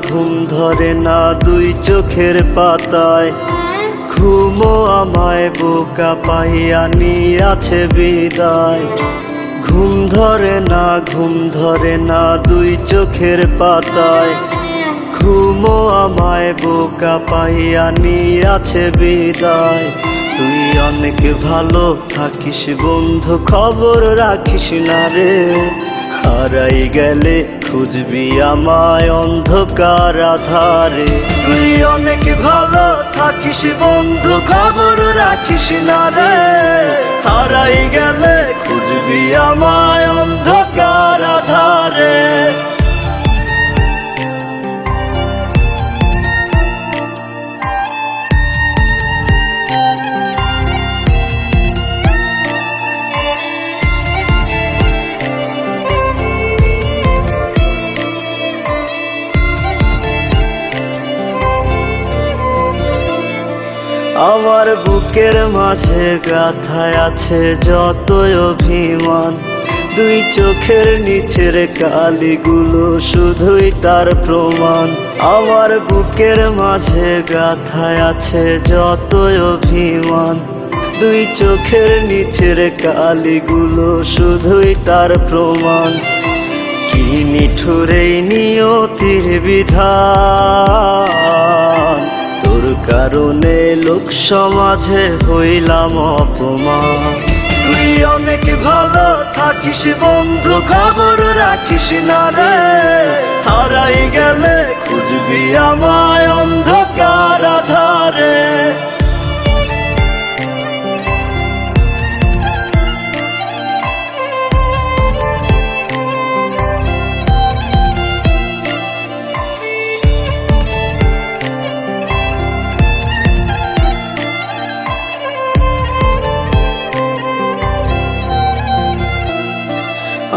ঘুম ধরে না দুই চোখের পাতায়, ঘুমো আমায় বোকা পাইয়া নিয়াছে বিদায়। ঘুম ধরে না দুই চোখের পাতায়, ঘুমো আমায় বোকা পাইয়া নিয়াছে বিদায়। তুই অনেক ভালো থাকিস বন্ধু, খবর রাখিস না রে, হারাই গেলে খুঁজবি আমায় অন্ধকার আধারে। তুই অনেক ভালো থাকিস বন্ধু, খবর রাখিস না রে, হারাই গেলে খুঁজবি আমায় অন্ধকার আধারে। আমার বুকের মাঝে গাথায় আছে যতই অভিমান, দুই চোখের নিচের কালিগুলো শুধুই তার প্রমাণ। আমার বুকের মাঝে গাথায় আছে যতই অভিমান, দুই চোখের নিচের কালিগুলো শুধুই তার প্রমাণ। কি নিঠুর এই নিয়তির বিধান, তোর কারণে লোক সমাজে হইলাম অপমান। তুই অনেক ভালো থাকিস বন্ধু, খবর রাখিস না রে, হারাই গেলে খুঁজবি আমায় অন্ধকার আধারে।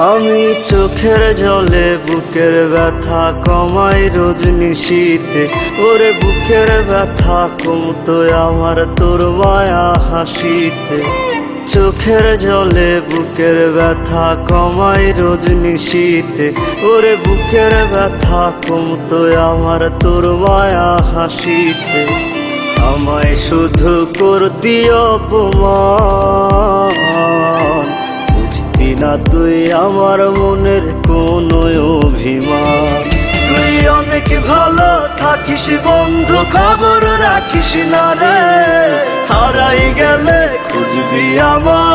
আমি চোখের জলে বুকের ব্যথা কমাই রোজ নিশীথে, ওরে বুকের ব্যথা কমতো আমার তোর মায়া হাসিতে। চোখের জলে বুকের ব্যথা কমাই রোজ নিশীথে, ওরে বুকের ব্যথা কমতো আমার তোর মায়া হাসিতে। আমায় শুধু করতি অপমান, না তুই আমার মনের কোনো অভিমান। তুই অনেক ভালো থাকিস বন্ধু, খবর রাখিস না রে, হারাই গেলে খুঁজবি আমার